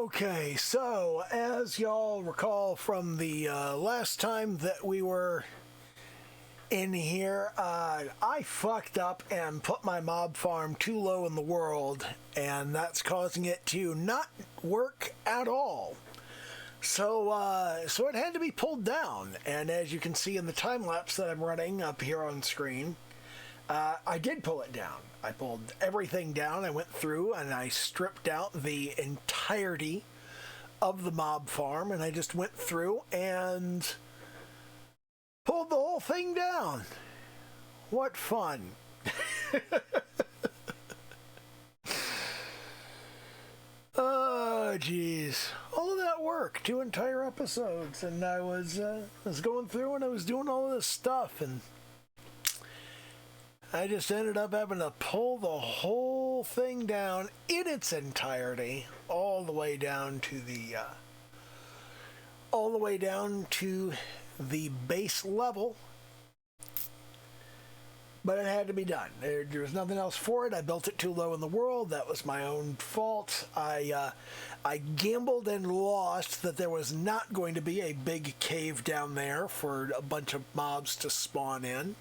Okay, so as y'all recall from the last time that we were in here, I fucked up and put my mob farm too low in the world, and that's causing it to not work at all. So it had to be pulled down, and as you can see in the time lapse that I'm running up here on screen, I did pull it down. I pulled everything down. I went through and I stripped out the entirety of the mob farm, and I just went through and pulled the whole thing down. What fun. Oh, jeez. All of that work, 2 entire episodes, and I was going through and I was doing all of this stuff, and I just ended up having to pull the whole thing down in its entirety, all the way down to the base level. But it had to be done. There was nothing else for it. I built it too low in the world. That was my own fault. I gambled and lost that there was not going to be a big cave down there for a bunch of mobs to spawn in.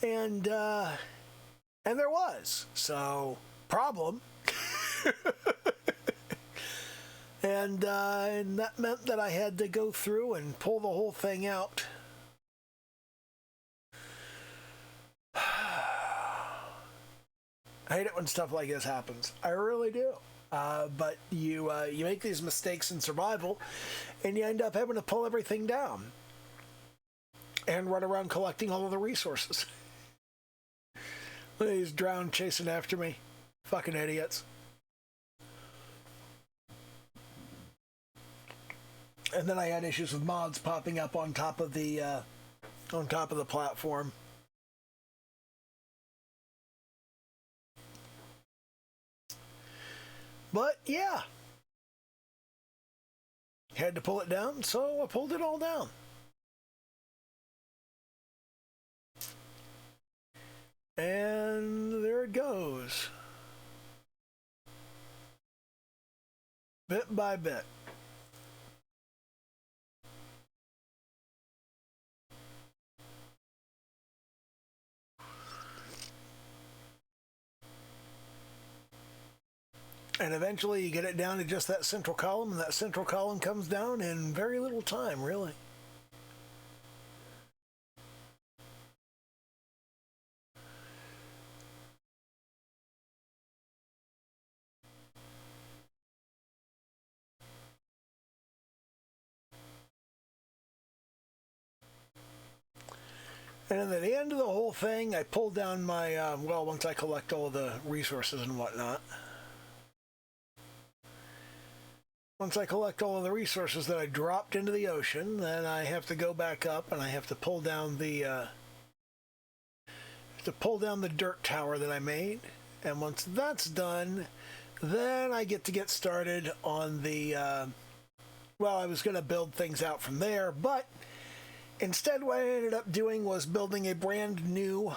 And there was. So, problem. And that meant that I had to go through and pull the whole thing out. I hate it when stuff like this happens. I really do. But you make these mistakes in survival, and you end up having to pull everything down and run around collecting all of the resources. Look at these drowned chasing after me. Fucking idiots. And then I had issues with mods popping up on top of the platform. But yeah, had to pull it down, so I pulled it all down. And there it goes. Bit by bit. And eventually you get it down to just that central column, and that central column comes down in very little time, really. And at the end of the whole thing, I pulled down my, once I collect all the resources and whatnot. Once I collect all of the resources that I dropped into the ocean, then I have to go back up and I have to pull down the dirt tower that I made. And once that's done, then I get started on the, I was going to build things out from there, but instead what I ended up doing was building a brand new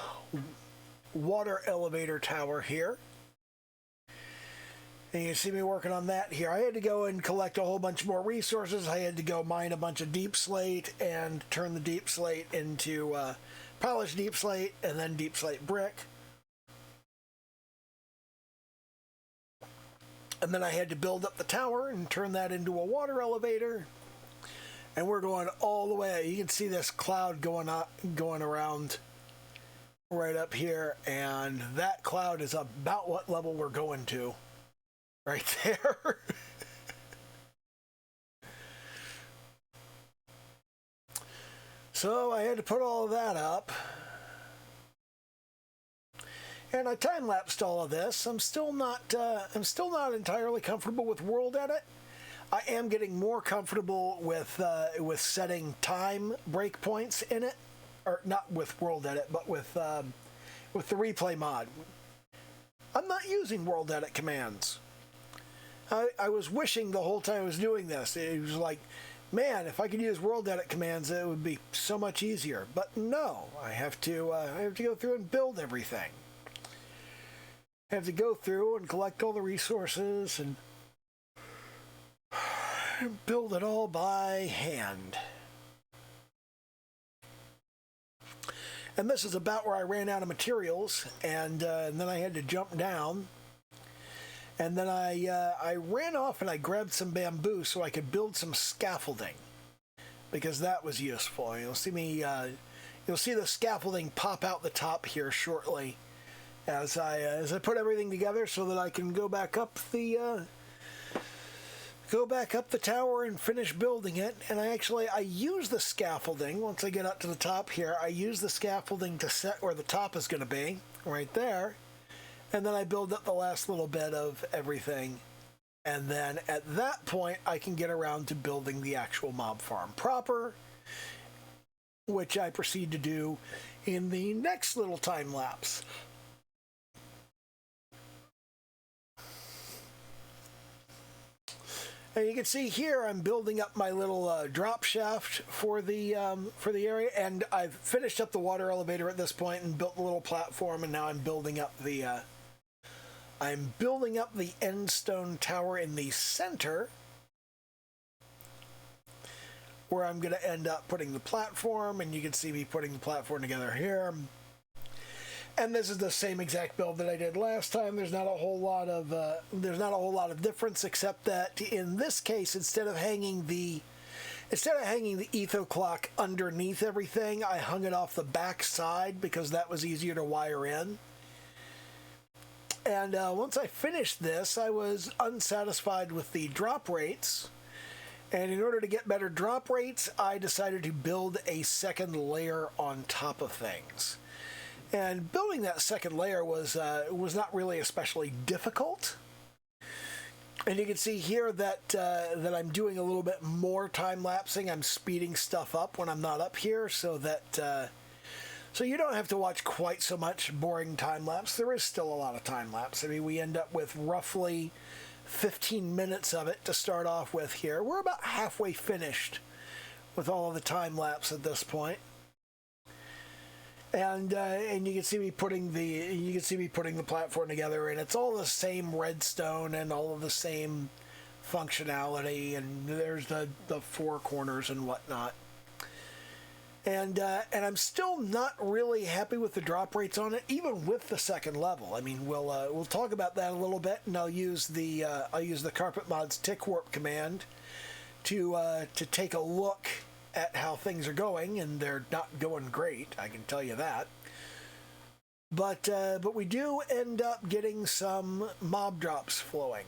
water elevator tower here. And you see me working on that here. I had to go and collect a whole bunch more resources. I had to go mine a bunch of deep slate and turn the deep slate into polished deep slate and then deep slate brick. And then I had to build up the tower and turn that into a water elevator. And we're going all the way. You can see this cloud going around right up here. And that cloud is about what level we're going to. Right there. So I had to put all of that up. And I time-lapsed all of this. I'm still not entirely comfortable with world edit. I am getting more comfortable with setting time breakpoints in it, or not with world edit, but with the replay mod. I'm not using world edit commands. I was wishing the whole time I was doing this. It was like, man, if I could use world edit commands, it would be so much easier. But no, I have to go through and build everything. I have to go through and collect all the resources and build it all by hand. And this is about where I ran out of materials, and then I had to jump down. And then I ran off and I grabbed some bamboo so I could build some scaffolding, because that was useful. You'll see me, you'll see the scaffolding pop out the top here shortly, as I put everything together so that I can go back up the tower and finish building it. And I use the scaffolding once I get up to the top here. I use the scaffolding to set where the top is going to be, right there. And then I build up the last little bit of everything. And then at that point, I can get around to building the actual mob farm proper, which I proceed to do in the next little time lapse. And you can see here I'm building up my little drop shaft for the area, and I've finished up the water elevator at this point and built the little platform, and now I'm building up the end stone tower in the center, where I'm going to end up putting the platform, and you can see me putting the platform together here. And this is the same exact build that I did last time. There's not a whole lot of difference, except that in this case, instead of hanging the etho clock underneath everything, I hung it off the back side because that was easier to wire in. And once I finished this, I was unsatisfied with the drop rates. And in order to get better drop rates, I decided to build a second layer on top of things. And building that second layer was not really especially difficult. And you can see here that I'm doing a little bit more time lapsing. I'm speeding stuff up when I'm not up here, so that so you don't have to watch quite so much boring time lapse. There is still a lot of time lapse. I mean, we end up with roughly 15 minutes of it to start off with here. We're about halfway finished with all of the time lapse at this point. And you can see me putting the platform together, and it's all the same redstone and all of the same functionality, and there's the four corners and whatnot. And I'm still not really happy with the drop rates on it, even with the second level. I mean, we'll talk about that a little bit, and I'll use the Carpet Mod's tick warp command to take a look at how things are going, and they're not going great, I can tell you that. But we do end up getting some mob drops flowing,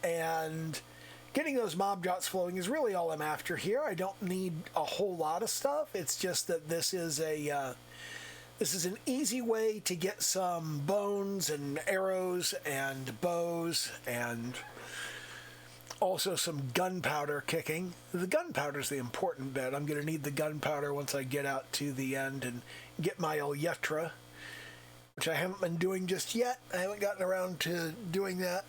and getting those mob drops flowing is really all I'm after here. I don't need a whole lot of stuff. It's just that this is an easy way to get some bones and arrows and bows and also some gunpowder kicking. The gunpowder is the important bit. I'm going to need the gunpowder once I get out to the end and get my elytra, which I haven't been doing just yet. I haven't gotten around to doing that.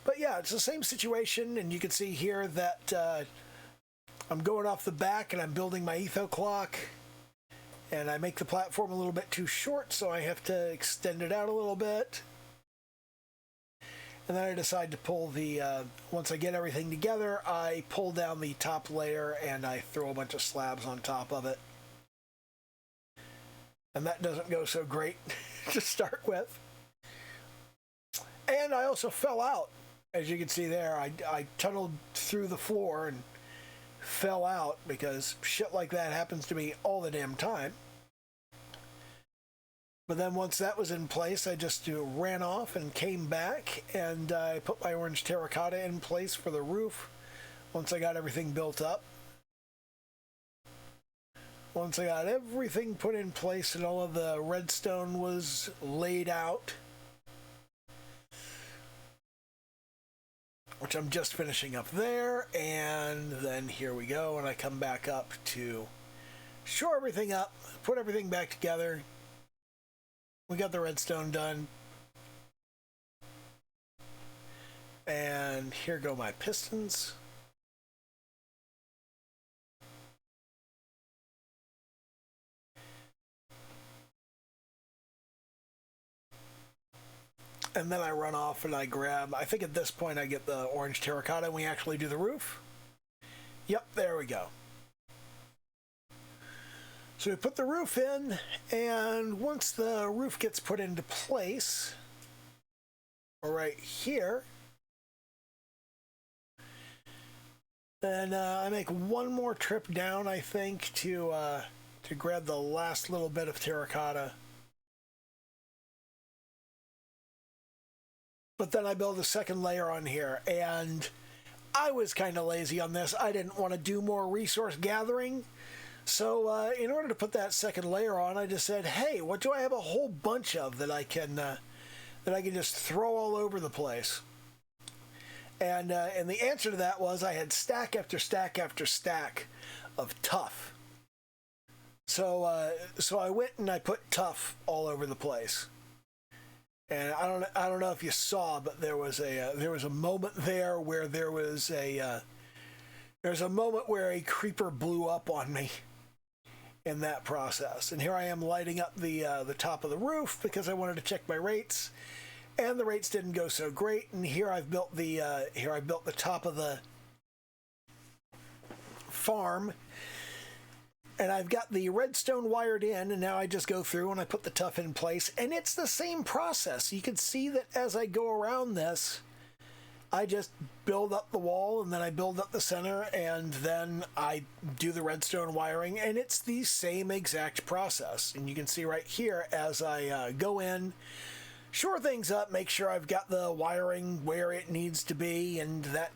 But yeah, it's the same situation, and you can see here that I'm going off the back and I'm building my etho clock, and I make the platform a little bit too short, so I have to extend it out a little bit. And then I decide to pull once I get everything together, I pull down the top layer and I throw a bunch of slabs on top of it. And that doesn't go so great to start with. And I also fell out. As you can see there, I tunneled through the floor and fell out, because shit like that happens to me all the damn time. But then once that was in place, I just ran off and came back, and I put my orange terracotta in place for the roof once I got everything built up. Once I got everything put in place and all of the redstone was laid out, which I'm just finishing up there, and then here we go, and I come back up to shore everything up, put everything back together. We got the redstone done. And here go my pistons. And then I run off and I grab, I think at this point I get the orange terracotta and we actually do the roof. Yep, there we go. So we put the roof in, and once the roof gets put into place, right here, then I make one more trip down, I think, to grab the last little bit of terracotta. But then I build a second layer on here, and I was kind of lazy on this. I didn't want to do more resource gathering. So in order to put that second layer on, I just said, hey, what do I have a whole bunch of that I can just throw all over the place? And the answer to that was I had stack after stack after stack of tuff. So I went and I put tuff all over the place. And I don't know if you saw, but there was a moment there where there's a moment where a creeper blew up on me in that process. And here I am lighting up the top of the roof because I wanted to check my rates, and the rates didn't go so great. And here I built the top of the farm, and I've got the redstone wired in, and now I just go through and I put the tuff in place, and it's the same process. You can see that as I go around this, I just build up the wall, and then I build up the center, and then I do the redstone wiring, and it's the same exact process. And you can see right here as I go in, shore things up, make sure I've got the wiring where it needs to be, and that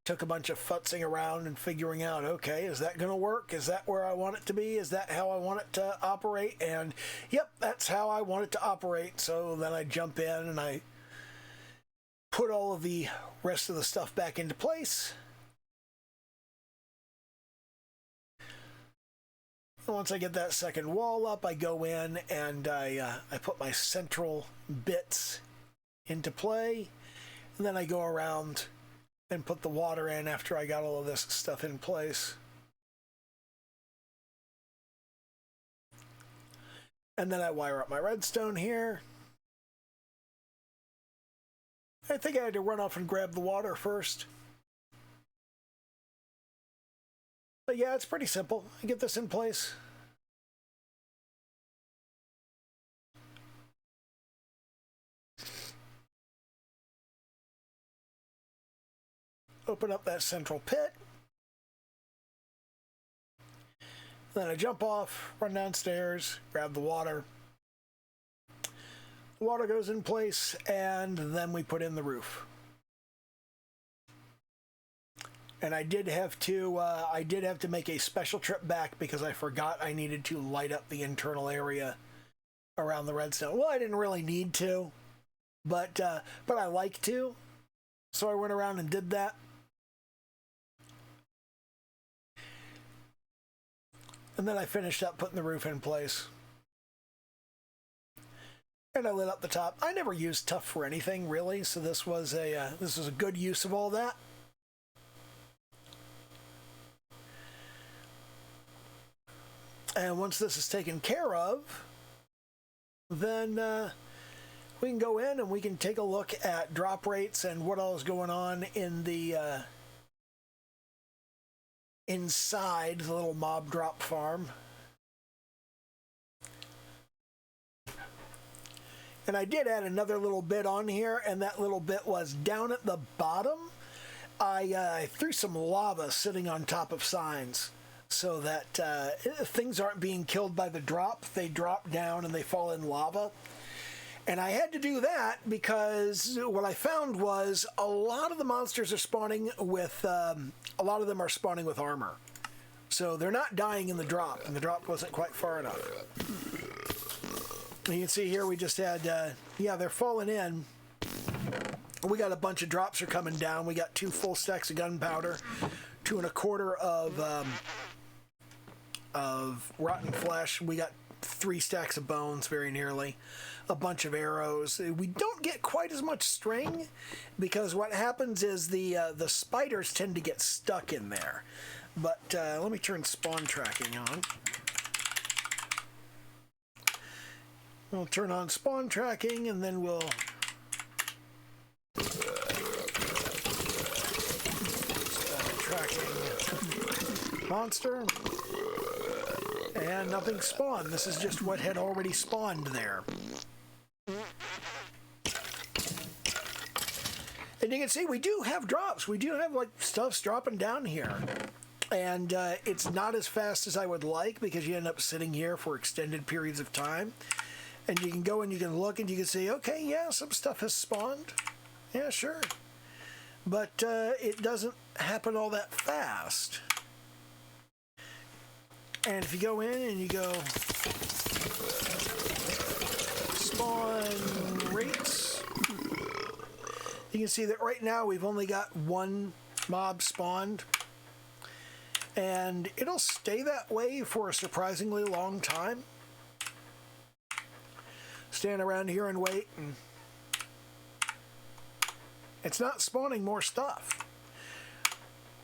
took a bunch of futzing around and figuring out, okay, is that going to work? Is that where I want it to be? Is that how I want it to operate? And yep, that's how I want it to operate. So then I jump in and I put all of the rest of the stuff back into place. And once I get that second wall up, I go in and I put my central bits into play, and then I go around and put the water in after I got all of this stuff in place. And then I wire up my redstone here. I think I had to run off and grab the water first. But yeah, it's pretty simple. I get this in place. Open up that central pit. Then I jump off, run downstairs, grab the water. The water goes in place, and then we put in the roof. And I did have to make a special trip back because I forgot I needed to light up the internal area around the redstone. Well, I didn't really need to, but I like to. So I went around and did that. And then I finished up putting the roof in place. And I lit up the top. I never used tuff for anything, really, so this was a good use of all that. And once this is taken care of, then we can go in and we can take a look at drop rates and what all is going on in the inside the little mob drop farm. And I did add another little bit on here, and that little bit was down at the bottom. I threw some lava sitting on top of signs so that things aren't being killed by the drop. They drop down and they fall in lava. And I had to do that because what I found was a lot of the monsters are spawning with, a lot of them are spawning with armor. So they're not dying in the drop, and the drop wasn't quite far enough. And you can see here we just had, yeah, they're falling in. We got a bunch of drops are coming down. We got 2 full stacks of gunpowder, 2 1/4 of rotten flesh. We got 3 stacks of bones, very nearly. A bunch of arrows. We don't get quite as much string because what happens is the spiders tend to get stuck in there. But let me turn spawn tracking on. We'll turn on spawn tracking, and then we'll monster. And nothing spawned. This is just what had already spawned there. And you can see we do have drops. We do have like stuff's dropping down here. And it's not as fast as I would like because you end up sitting here for extended periods of time. And you can go and you can look and you can see, okay, yeah, some stuff has spawned. Yeah, sure. But it doesn't happen all that fast. And if you go in and you go spawn rates, you can see that right now we've only got one mob spawned. And it'll stay that way for a surprisingly long time. Stand around here and wait, and it's not spawning more stuff.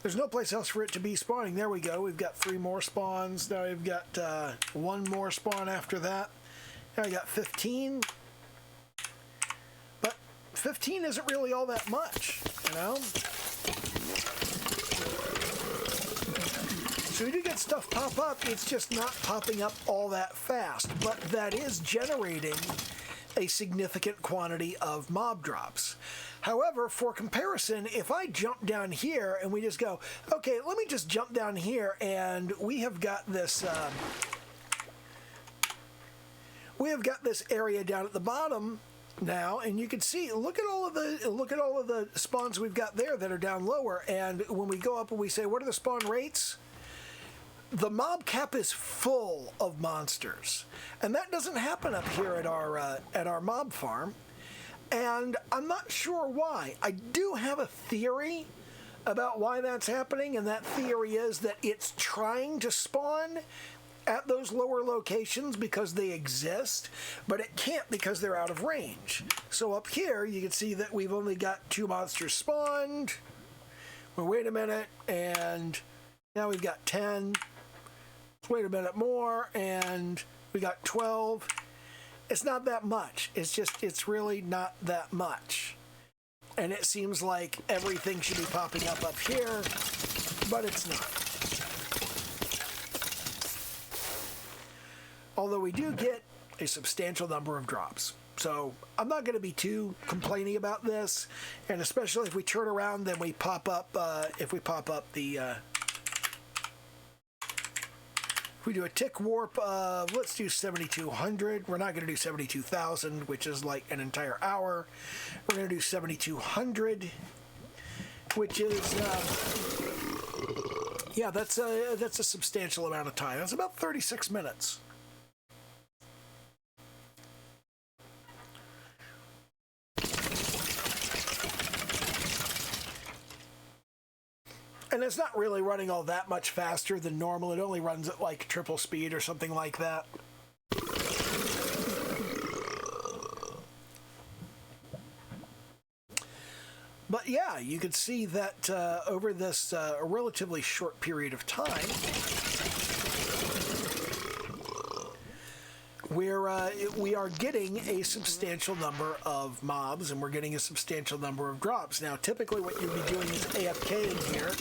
There's no place else for it to be spawning. There we go. We've got 3 more spawns. Now we've got 1 more spawn after that. Now we got 15. But 15 isn't really all that much, you know? So we do get stuff pop up, it's just not popping up all that fast, but that is generating a significant quantity of mob drops. However, for comparison, if I jump down here and we just go, okay, let me just jump down here, and we have got this area down at the bottom now, and you can see, look at all of the spawns we've got there that are down lower, and when we go up and we say, what are the spawn rates? The mob cap is full of monsters, and that doesn't happen up here at our mob farm, and I'm not sure why. I do have a theory about why that's happening, and that theory is that it's trying to spawn at those lower locations because they exist, but it can't because they're out of range. So up here, you can see that we've only got 2 monsters spawned. Well, wait a minute, and now we've got 10. Wait a minute more, and we got 12. It's not that much. It's really not that much. And it seems like everything should be popping up here, but it's not. Although we do get a substantial number of drops. So I'm not going to be too complaining about this, and especially if we turn around, then we pop up, if we do a tick warp of, let's do 7,200. We're not going to do 72,000, which is like an entire hour. We're going to do 7,200, which is, yeah, that's a substantial amount of time. That's about 36 minutes. And it's not really running all that much faster than normal. It only runs at like triple speed or something like that. But yeah, you can see that over this relatively short period of time, we are getting a substantial number of mobs, and we're getting a substantial number of drops. Now, typically what you'd be doing is AFK in here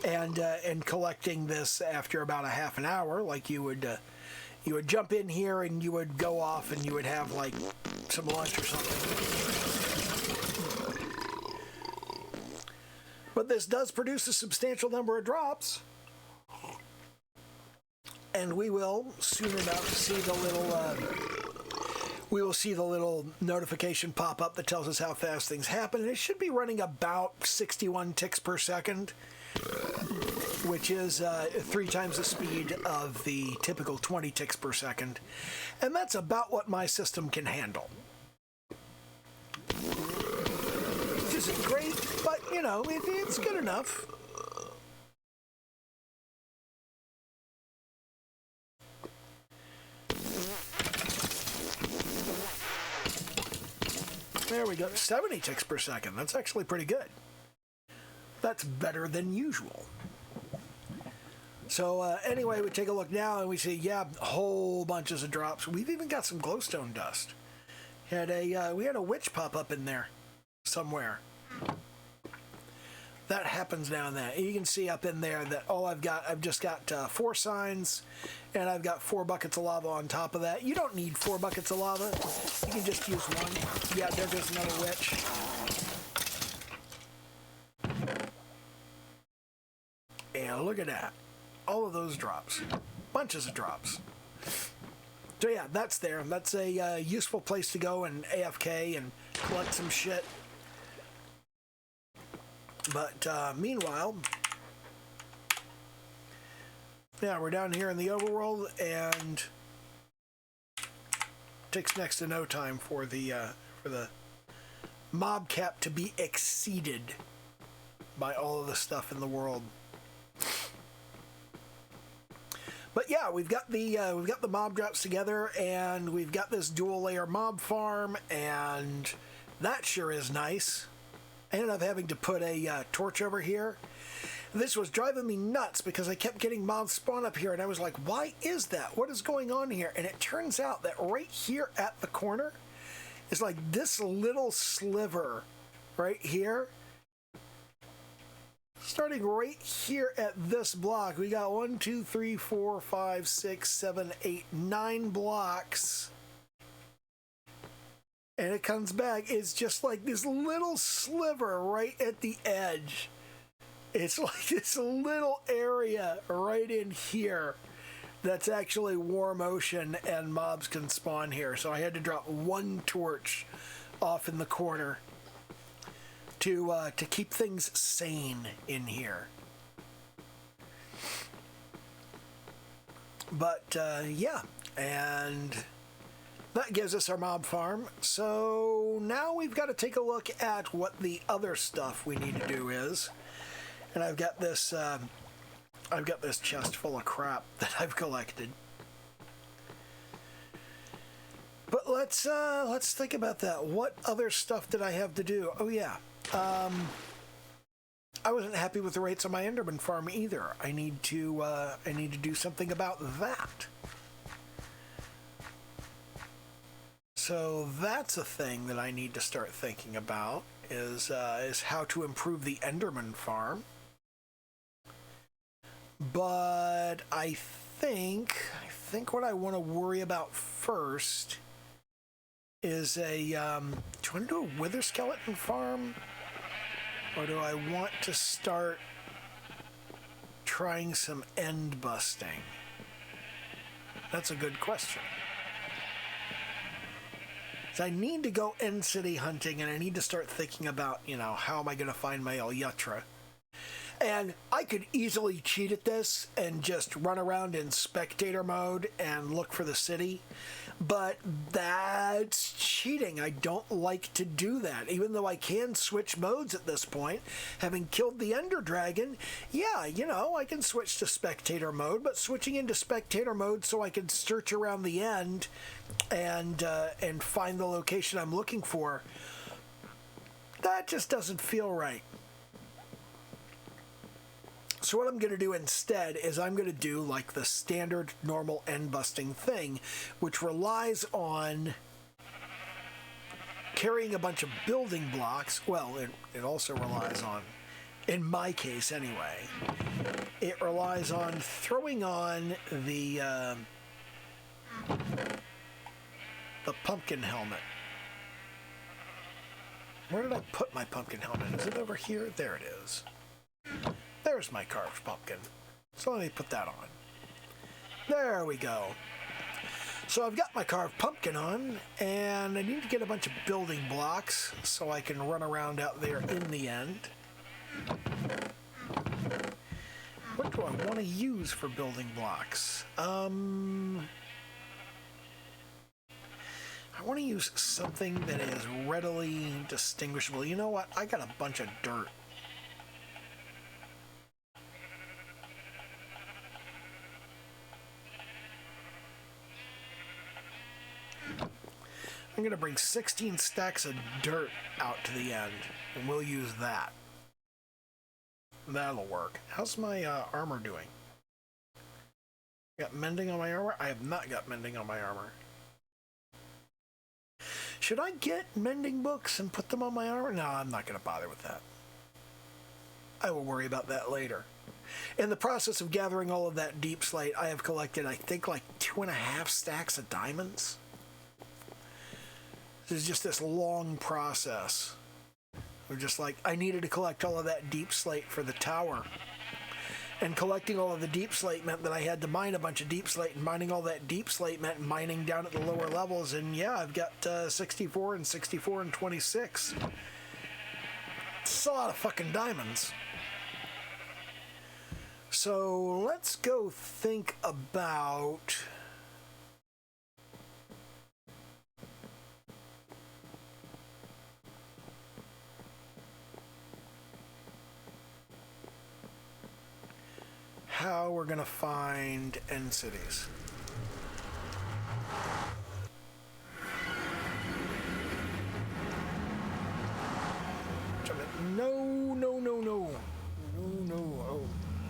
and collecting this after about a half an hour. Like you would jump in here and you would go off and you would have like some lunch or something. But this does produce a substantial number of drops. And we will soon enough see the little notification pop up that tells us how fast things happen. And it should be running about 61 ticks per second, which is 3 times the speed of the typical 20 ticks per second. And that's about what my system can handle. Which isn't great, but, you know, it's good enough. There we go, 70 ticks per second. That's actually pretty good. That's better than usual. So anyway, we take a look now and we see, yeah, whole bunches of drops. We've even got some glowstone dust. We had a witch pop up in there somewhere. that happens now and then. You can see up in there that I've just got 4 signs, and I've got 4 buckets of lava on top of that. You don't need 4 buckets of lava. You can just use 1. Yeah, there goes another witch. And look at that. All of those drops. Bunches of drops. So yeah, that's there. That's a useful place to go and AFK and collect some shit. But meanwhile, yeah, we're down here in the overworld, and it takes next to no time for the mob cap to be exceeded by all of the stuff in the world. But yeah, we've got the mob drops together, and we've got this dual layer mob farm, and that sure is nice. I ended up having to put a torch over here. This was driving me nuts because I kept getting mobs spawn up here, and I was like, why is that? What is going on here? And it turns out that right here at the corner is like this little sliver right here. Starting right here at this block, we got 1, 2, 3, 4, 5, 6, 7, 8, 9 blocks. And it comes back. It's just like this little sliver right at the edge. It's like this little area right in here that's actually warm ocean, and mobs can spawn here. So I had to drop 1 torch off in the corner to keep things sane in here. But yeah, and that gives us our mob farm. So now we've got to take a look at what the other stuff we need to do is. And I've got this chest full of crap that I've collected. But let's think about that. What other stuff did I have to do? Oh yeah. I wasn't happy with the rates on my Enderman Farm either. I need to do something about that. So that's a thing that I need to start thinking about, is how to improve the Enderman Farm. But I think what I want to worry about first is do I want to do a wither skeleton farm? Or do I want to start trying some end busting? That's a good question. So I need to go end city hunting, and I need to start thinking about, how am I going to find my elytra? And I could easily cheat at this and just run around in spectator mode and look for the city. But that's cheating. I don't like to do that. Even though I can switch modes at this point, having killed the Ender Dragon, yeah, I can switch to spectator mode, but switching into spectator mode so I can search around the end and find the location I'm looking for, that just doesn't feel right. So what I'm going to do instead is I'm going to do like the standard normal end busting thing, which relies on carrying a bunch of building blocks. Well, it also relies on, in my case anyway, it relies on throwing on the pumpkin helmet. Where did I put my pumpkin helmet? Is it over here? There it is. There's my carved pumpkin. So let me put that on. There we go. So I've got my carved pumpkin on, and I need to get a bunch of building blocks so I can run around out there in the end. What do I want to use for building blocks? I want to use something that is readily distinguishable. You know what? I got a bunch of dirt. I'm going to bring 16 stacks of dirt out to the end, and we'll use that. That'll work. How's my armor doing? Got mending on my armor? I have not got mending on my armor. Should I get mending books and put them on my armor? No, I'm not going to bother with that. I will worry about that later. In the process of gathering all of that deep slate, I have collected, I think, like 2.5 stacks of diamonds. This is just this long process. We're just like, I needed to collect all of that deep slate for the tower. And collecting all of the deep slate meant that I had to mine a bunch of deep slate, and mining all that deep slate meant mining down at the lower levels. And yeah, I've got 64 and 64 and 26. It's a lot of fucking diamonds. So let's go think about how we're going to find end cities. No, no, no, no. No, no.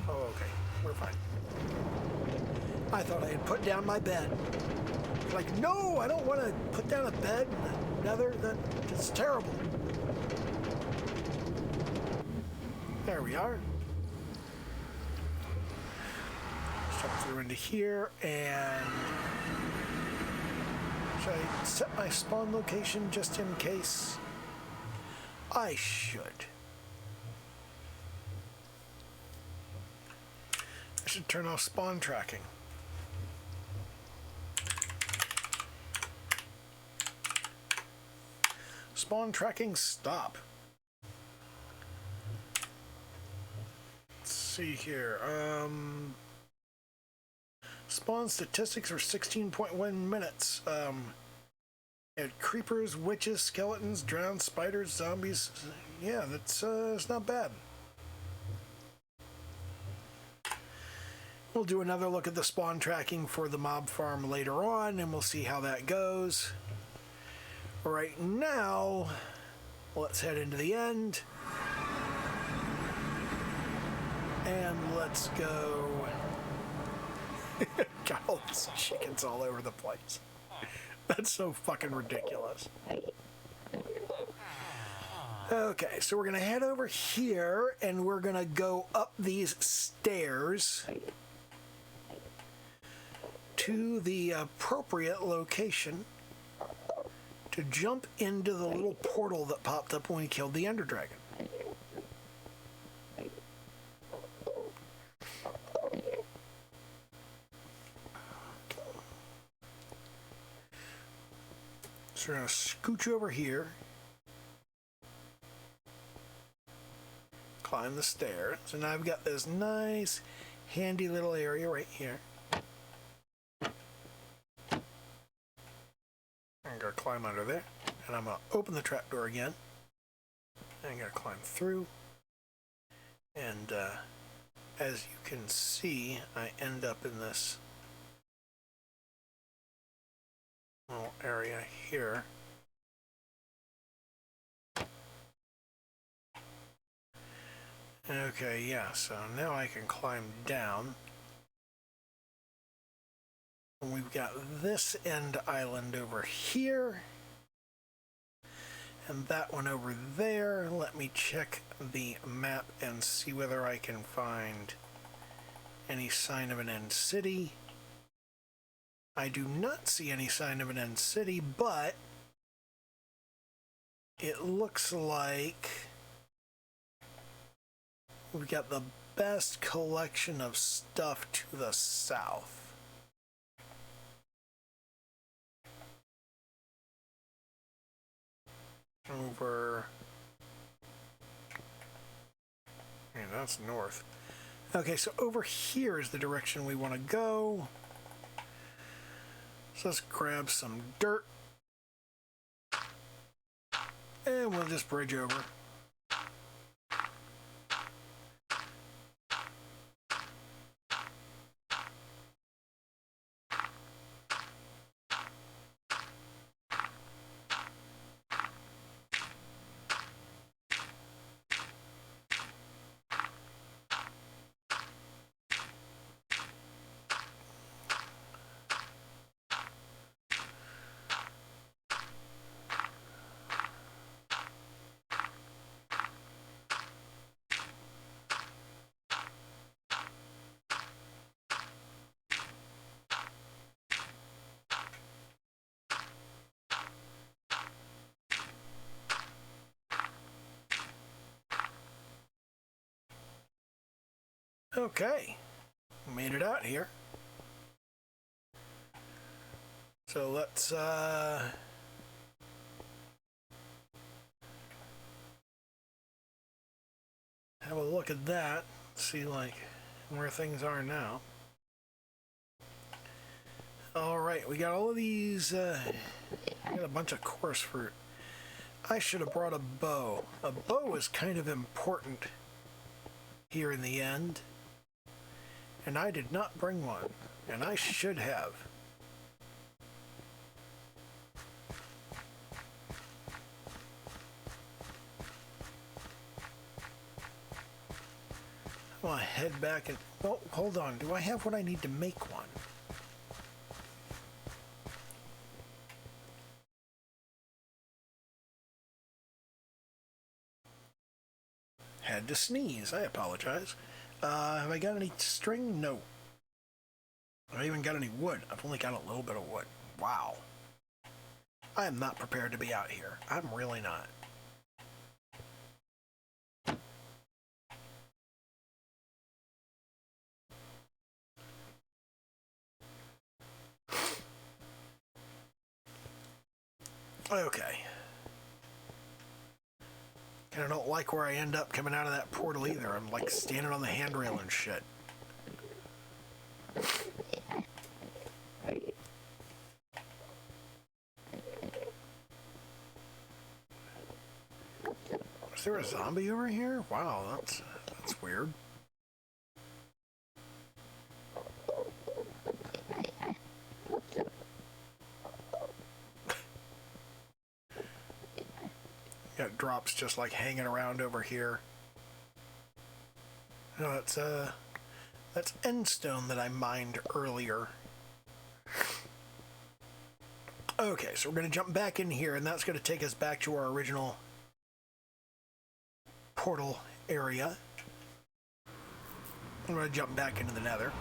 Oh, okay. We're fine. I thought I had put down my bed. Like, no, I don't want to put down a bed in the Nether. That's terrible. There we are. Jump through into here, and should I set my spawn location just in case? I should. I should turn off spawn tracking. Spawn tracking stop. Let's see here. Spawn statistics are 16.1 minutes. Had creepers, witches, skeletons, drowned spiders, zombies. Yeah, that's it's not bad. We'll do another look at the spawn tracking for the mob farm later on, and we'll see how that goes. Right now, let's head into the end. And let's go. Got all these chickens all over the place. That's so fucking ridiculous. Okay, so we're going to head over here, and we're going to go up these stairs to the appropriate location to jump into the little portal that popped up when we killed the Ender Dragon. So we're going to scooch over here, climb the stairs, and now I've got this nice, handy little area right here. I'm going to climb under there, and I'm going to open the trapdoor again. I'm going to climb through, and as you can see, I end up in this little area here. Okay, yeah, so now I can climb down. And we've got this end island over here. And that one over there. Let me check the map and see whether I can find any sign of an end city. I do not see any sign of an end city, but it looks like we've got the best collection of stuff to the south. Over. Yeah, that's north. Okay, so over here is the direction we want to go. So let's grab some dirt. And we'll just bridge over. Okay, made it out here. So let's have a look at that, see like where things are now. All right, we got all of these, we got a bunch of coarse fruit. I should have brought a bow. A bow is kind of important here in the end, and I did not bring one, and I should have. I want to head back and... Oh, hold on. Do I have what I need to make one? Had to sneeze. I apologize. Have I got any string? No. Have I even got any wood? I've only got a little bit of wood. Wow. I am not prepared to be out here. I'm really not. Okay. And I don't like where I end up coming out of that portal either. I'm like standing on the handrail and shit. Is there a zombie over here? Wow, that's weird. Got drops just like hanging around over here. No, that's endstone that I mined earlier. Okay, so we're going to jump back in here, and that's going to take us back to our original portal area. I'm going to jump back into the Nether.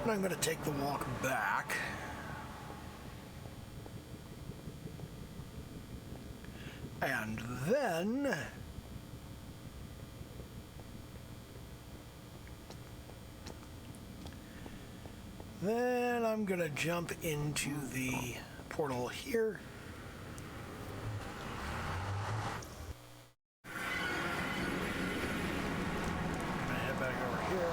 And I'm going to take the walk back. And then I'm gonna jump into the portal here. I'm gonna head back over here.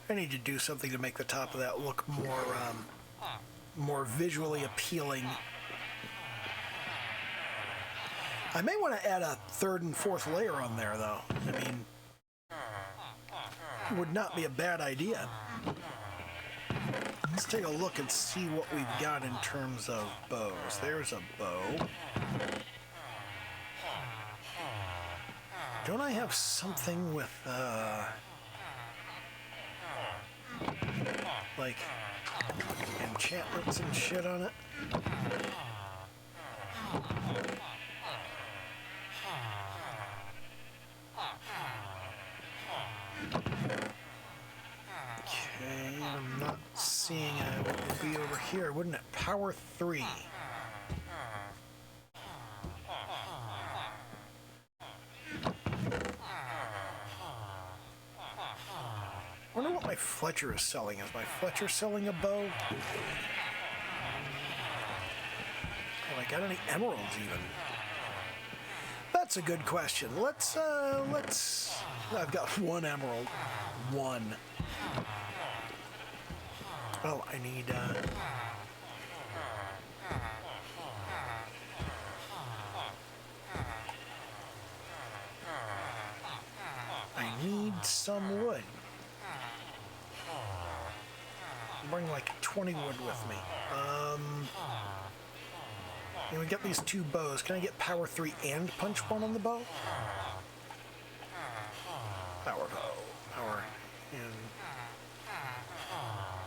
I need to do something to make the top of that look more visually appealing. I may want to add a third and fourth layer on there, though. I mean, it would not be a bad idea. Let's take a look and see what we've got in terms of bows. There's a bow. Don't I have something with, like enchantments and shit on it? Okay, I'm not seeing it. What would be over here, wouldn't it? Power 3. I wonder what my Fletcher is selling. Is my Fletcher selling a bow? Have I got any emeralds even? That's a good question. Let's I've got one emerald. One. Oh, I need some wood. Bring like 20 wood with me. And we got these two bows. Can I get power 3 and punch 1 on the bow?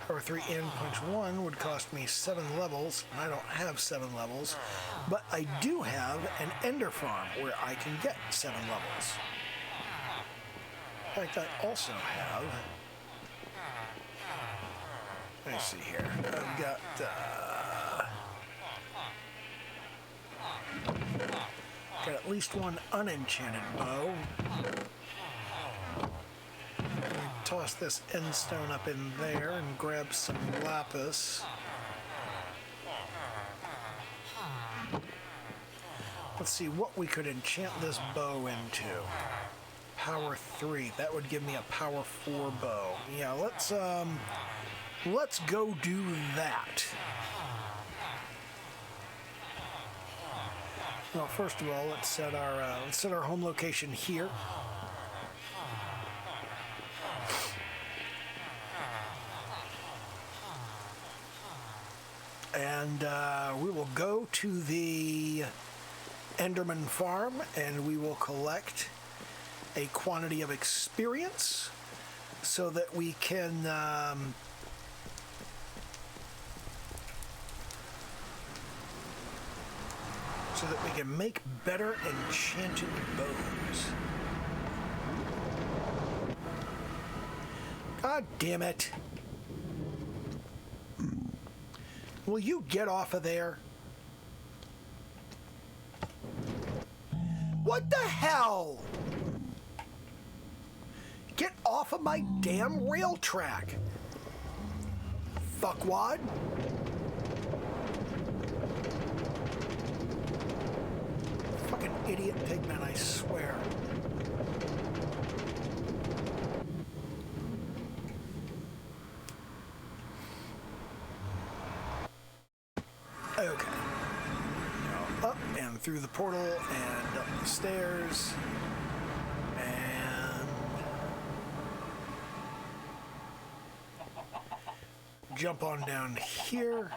Power 3 and punch 1 would cost me 7 levels, and I don't have 7 levels, but I do have an Ender Farm where I can get 7 levels. In fact, I also have Let's see here. I've got at least one unenchanted bow. Toss this end stone up in there and grab some lapis. Let's see what we could enchant this bow into. Power 3. That would give me a power 4 bow. Yeah, let's go do that. Well, first of all, let's set our home location here. And we will go to the Enderman Farm and we will collect a quantity of experience so that we can make better enchanted bows. God damn it. Will you get off of there? What the hell? Get off of my damn rail track. Fuckwad. Fucking idiot pigman, I swear. Okay. Now up and through the portal and up the stairs. And jump on down here.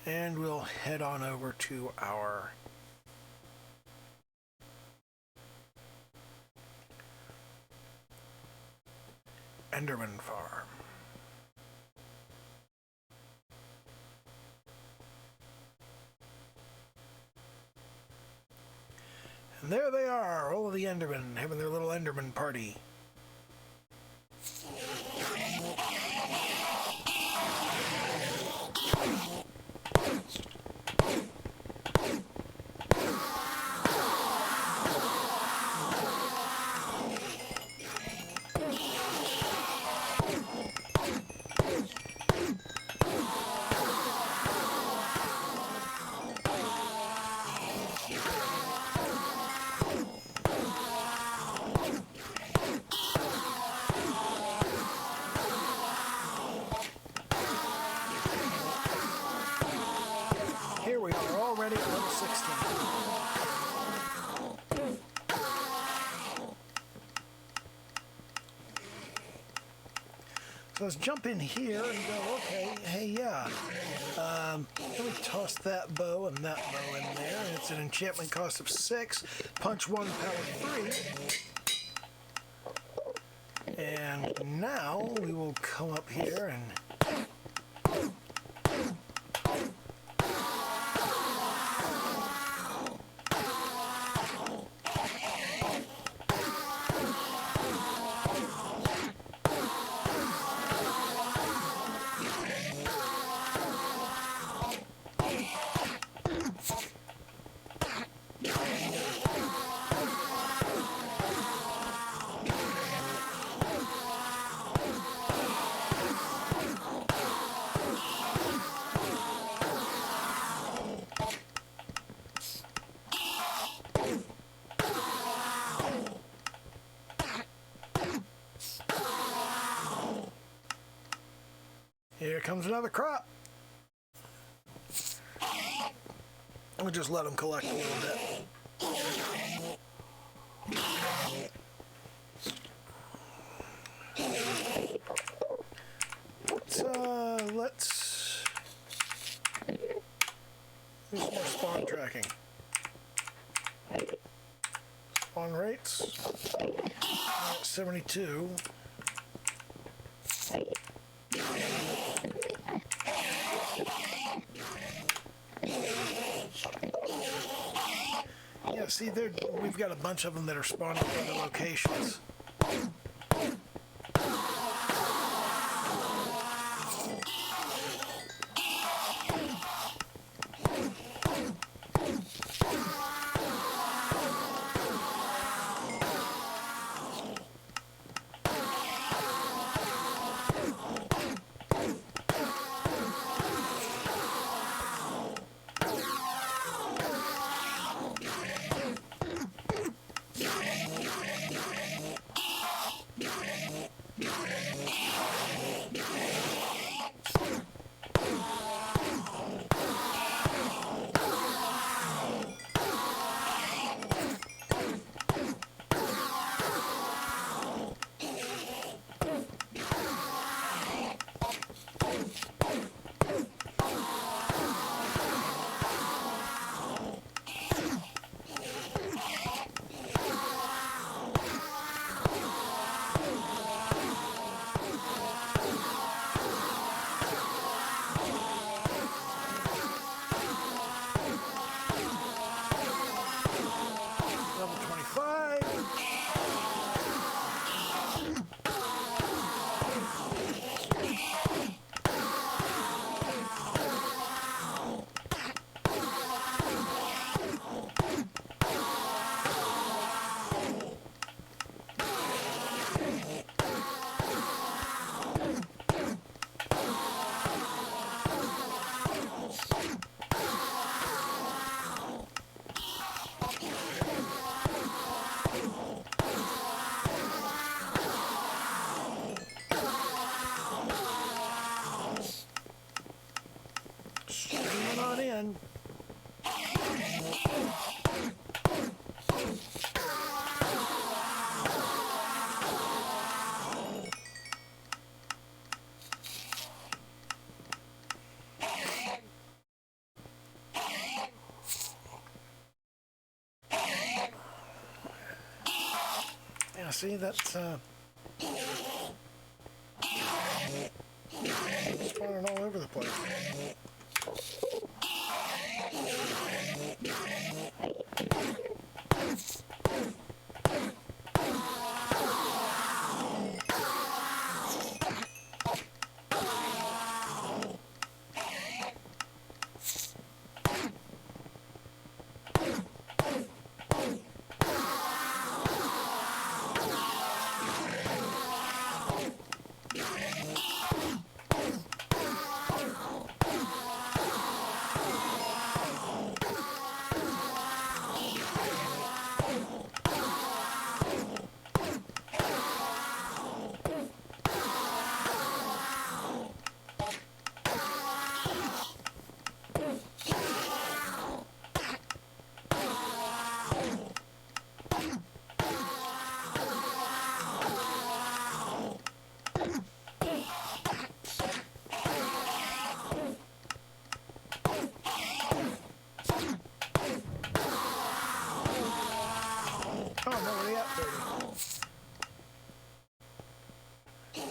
And we'll head on over to our Enderman Farm. And there they are, all of the Endermen having their little Enderman party. Here we are, already at level 16. So let's jump in here and go, okay, hey, yeah. Let me toss that bow and that bow in there. It's an enchantment cost of 6. Punch 1, power 3. And now we will come up here and here comes another crop. We'll just let them collect a little bit. Let's do some more spawn tracking. Spawn rates, 72. Yeah, See, we've got a bunch of them that are spawning in other locations. Yeah, see, that's spawning all over the place.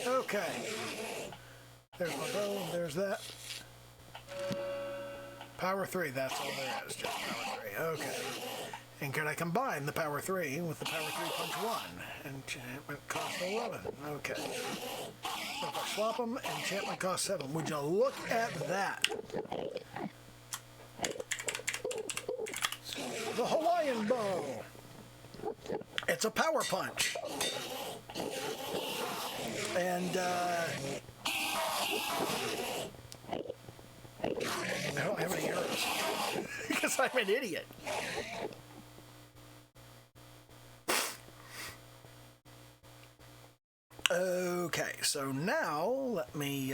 Okay. There's my bow, there's that. Power 3, that's all there is, just power 3. Okay. And can I combine the power 3 with the power 3 punch 1? Enchantment cost 11. Okay. So if I swap them, enchantment cost 7. Would you look at that? The Hawaiian bow. It's a power punch. And, I don't have any arrows. Because I'm an idiot. Okay, so now let me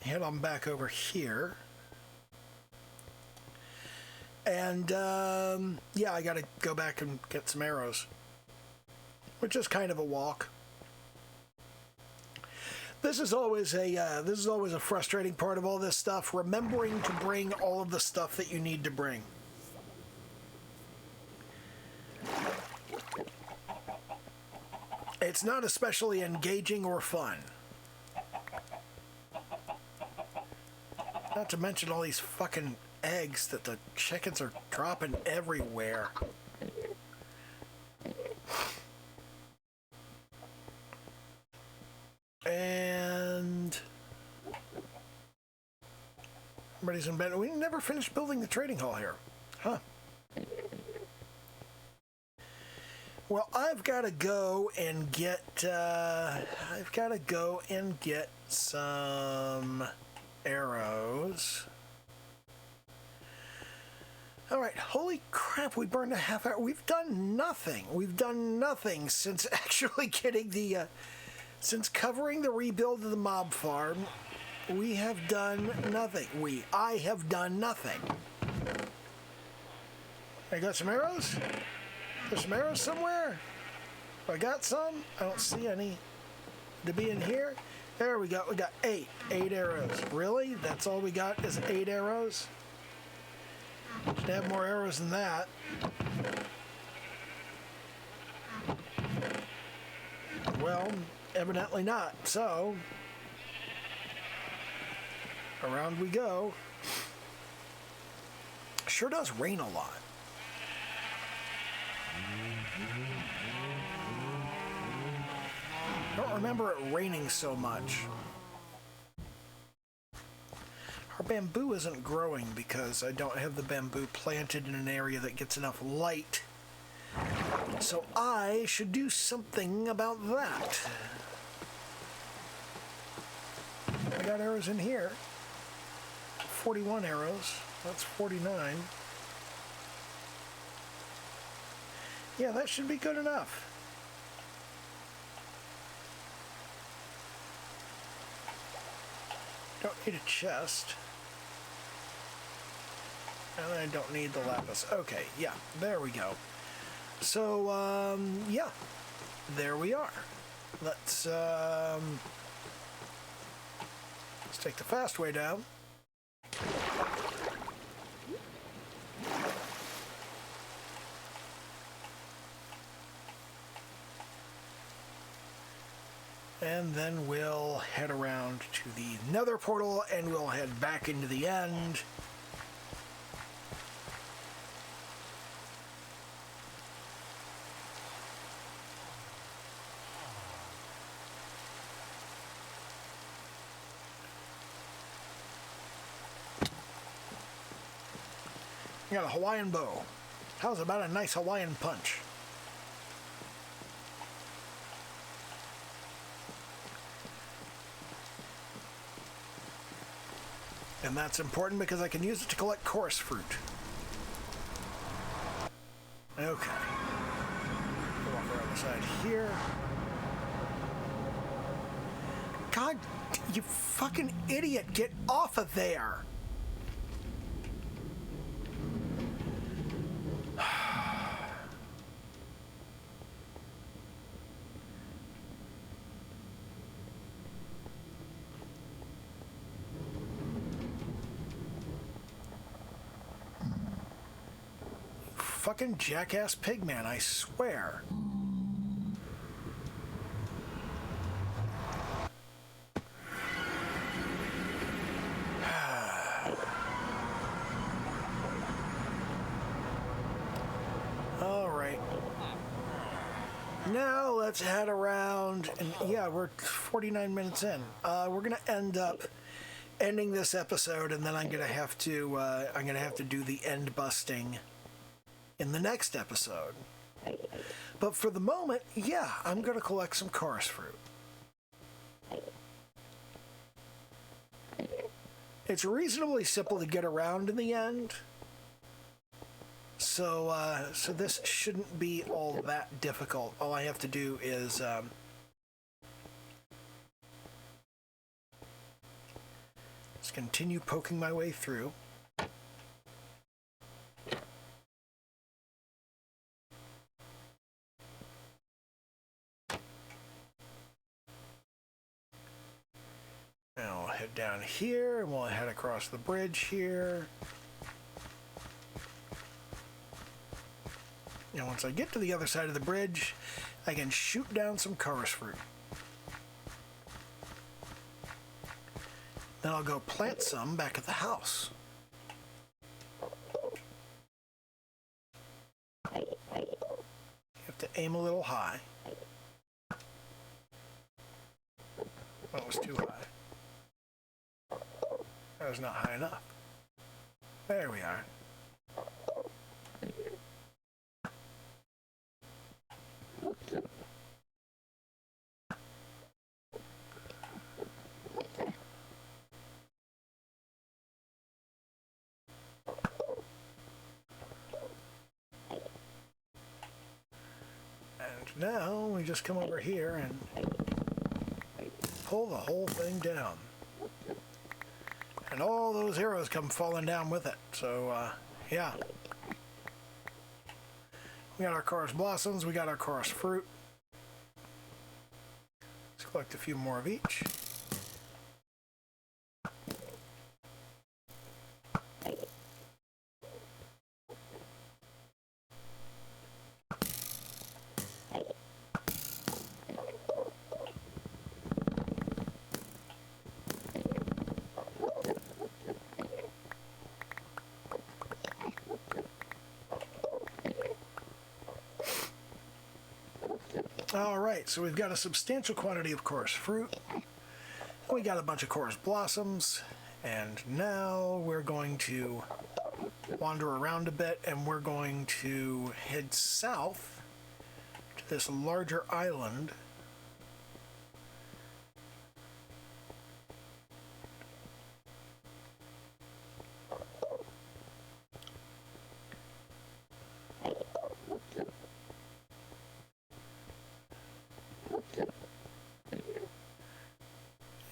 head on back over here. And, yeah, I gotta go back and get some arrows. Which is kind of a walk. This is always a frustrating part of all this stuff, remembering to bring all of the stuff that you need to bring. It's not especially engaging or fun. Not to mention all these fucking eggs that the chickens are dropping everywhere. And everybody's in bed. We never finished building the trading hall here. Huh. Well, I've got to go and get some arrows. All right, holy crap, we burned a half hour. We've done nothing. We've done nothing since actually getting the, since covering the rebuild of the mob farm. We have done nothing. I have done nothing. I got some arrows? There's some arrows somewhere? I got some? I don't see any to be in here. There we go. We got 8 arrows. Really? That's all we got is 8 arrows? Should have more arrows than that. Well, evidently not. So, around we go. Sure does rain a lot. I don't remember it raining so much. Our bamboo isn't growing because I don't have the bamboo planted in an area that gets enough light. So I should do something about that. I got arrows in here. 41 arrows. That's 49. Yeah, that should be good enough. Don't need a chest. And I don't need the lapis. Okay, yeah, there we go. So, yeah, there we are. Let's take the fast way down. And then we'll head around to the Nether portal and we'll head back into the end. I got a Hawaiian bow. How's about a nice Hawaiian punch? And that's important because I can use it to collect chorus fruit. Okay. Walk around the side here. God, you fucking idiot, get off of there! Fucking jackass pigman, I swear. All right. Now let's head around, and yeah, we're 49 minutes in. We're gonna end up ending this episode, and then I'm gonna have to do the end busting in the next episode. But for the moment, yeah, I'm going to collect some chorus fruit. It's reasonably simple to get around in the end. So this shouldn't be all that difficult. All I have to do is just continue poking my way through. Now we'll head down here, and we'll head across the bridge here. And once I get to the other side of the bridge, I can shoot down some chorus fruit. Then I'll go plant some back at the house. aim a little high. That was too high. That was not high enough. There we are. And now we just come over here and pull the whole thing down. And all those arrows come falling down with it. So, yeah. We got our chorus blossoms, we got our chorus fruit. Let's collect a few more of each. Alright, so we've got a substantial quantity of chorus fruit. We got a bunch of chorus blossoms. And now we're going to wander around a bit and we're going to head south to this larger island.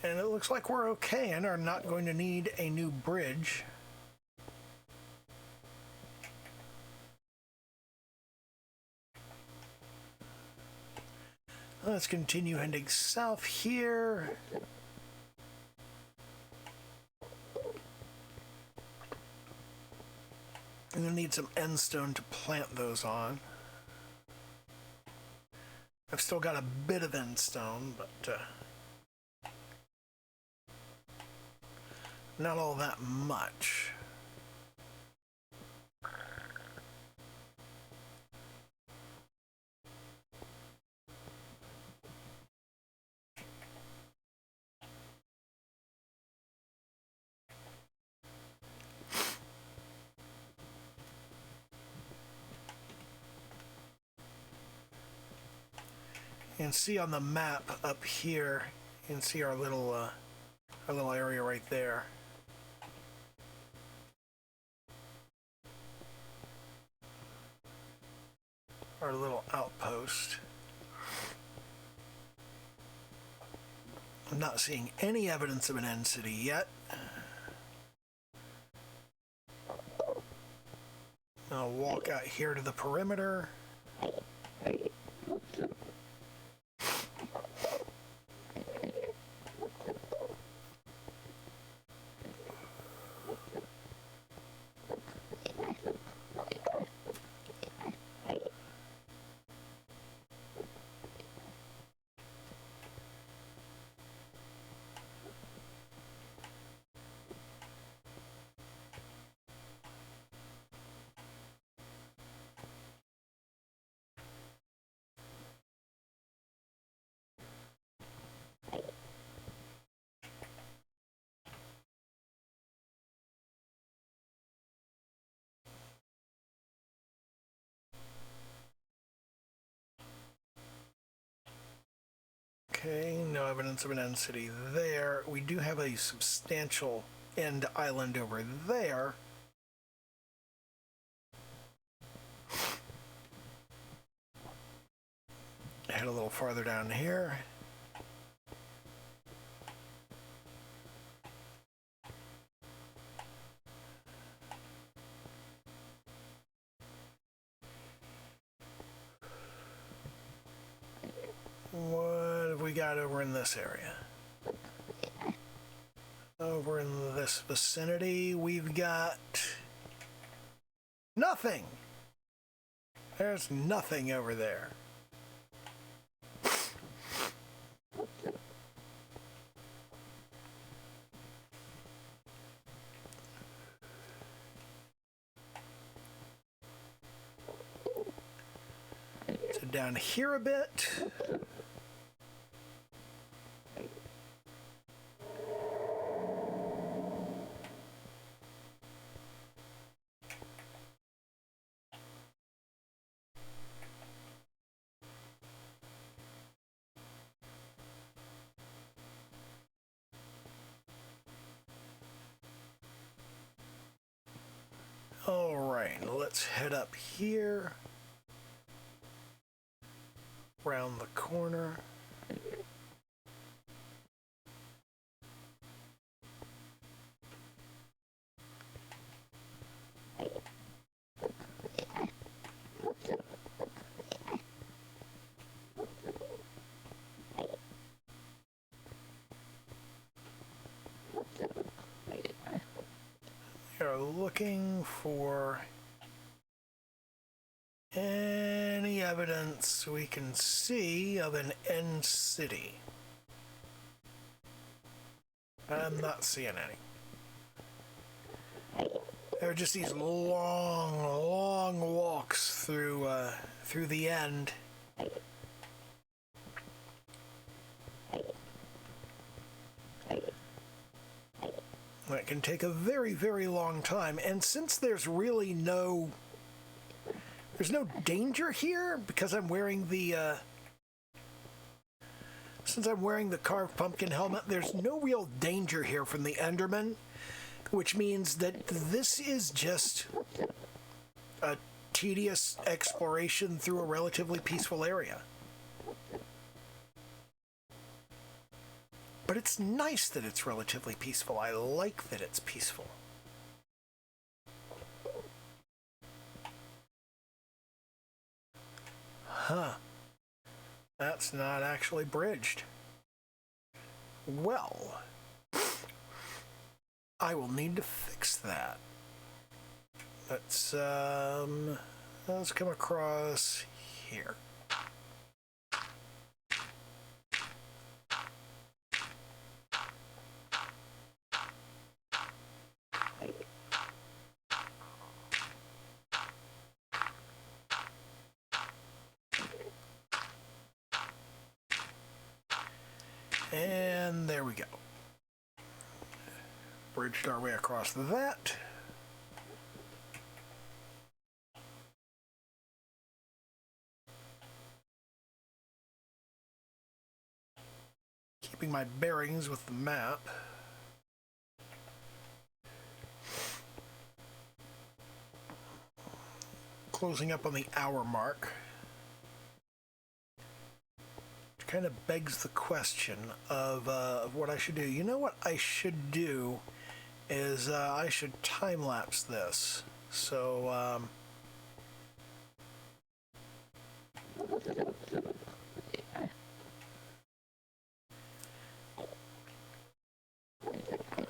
And it looks like we're okay and are not going to need a new bridge. Let's continue heading south here. I'm going to need some end stone to plant those on. I've still got a bit of end stone, but not all that much. You can see on the map up here, you can see our little area right there. Our little outpost. I'm not seeing any evidence of an end city yet. I'll walk out here to the perimeter. Okay, no evidence of an end city there. We do have a substantial end island over there. Head a little farther down here. What have we got over in this area? Over in this vicinity, we've got nothing. There's nothing over there. down here a bit. Alright, let's head up here, round the corner. We are looking for any evidence we can see of an end city. I'm not seeing any. There are just these long walks through the end. That can take a very, very long time, and since there's really no danger here, because I'm wearing the since I'm wearing the carved pumpkin helmet, there's no real danger here from the Enderman, which means that this is just a tedious exploration through a relatively peaceful area. But it's nice that it's relatively peaceful. I like that it's peaceful. Huh. That's not actually bridged. Well, I will need to fix that. Let's come across here. And there we go. Bridged our way across that. Keeping my bearings with the map. Closing up on the hour mark. Kind of begs the question of what I should do. You know what I should do is I should time-lapse this. So,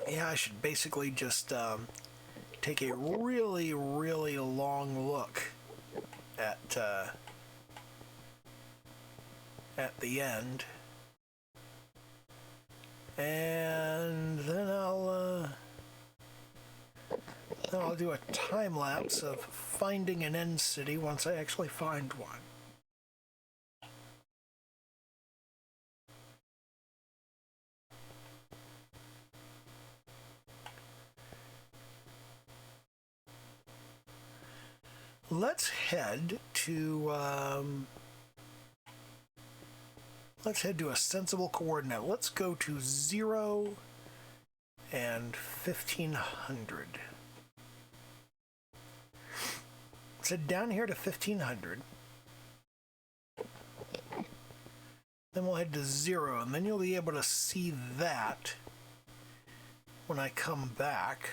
yeah, I should basically just take a really, really long look at the end, and then I'll do a time lapse of finding an end city once I actually find one. Let's head to a sensible coordinate. Let's go to 0 and 1500. Let's head down here to 1500. Then we'll head to 0, and then you'll be able to see that when I come back.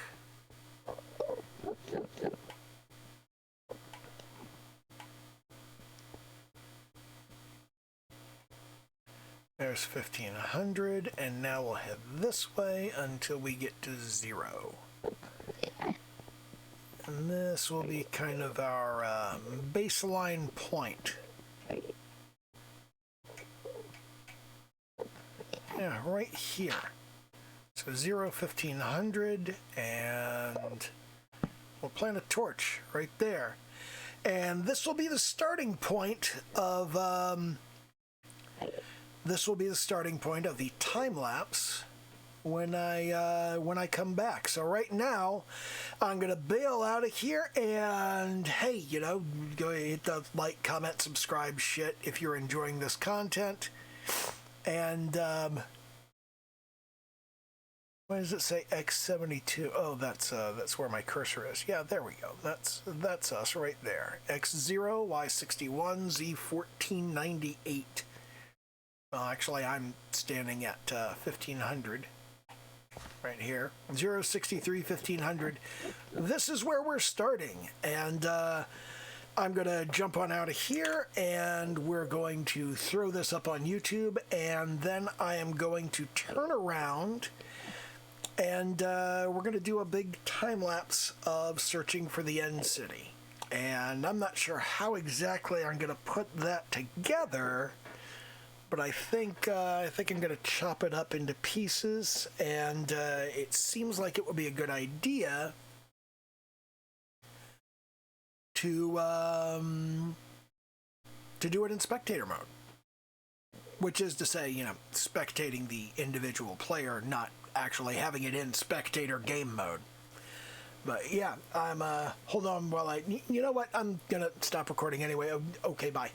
There's 1500, and now we'll head this way until we get to 0. And this will be kind of our baseline point. Yeah, right here. So 0, 1500, and we'll plant a torch right there. And this will be the starting point of the time lapse when I come back. So right now, I'm gonna bail out of here, and hey, you know, go hit the like, comment, subscribe shit if you're enjoying this content. And what does it say? X72. Oh, that's where my cursor is. Yeah, there we go. That's us right there. X0, Y61, Z1498. Well, actually, I'm standing at 1500 right here. 063 1500. This is where we're starting, and I'm gonna jump on out of here, and we're going to throw this up on YouTube, and then I am going to turn around. And we're going to do a big time lapse of searching for the end city. And I'm not sure how exactly I'm going to put that together, but I think I'm going to chop it up into pieces, and it seems like it would be a good idea to do it in spectator mode, which is to say, you know, spectating the individual player, not actually having it in spectator game mode. But yeah, I'm hold on while you know what, I'm gonna stop recording anyway. Okay, bye.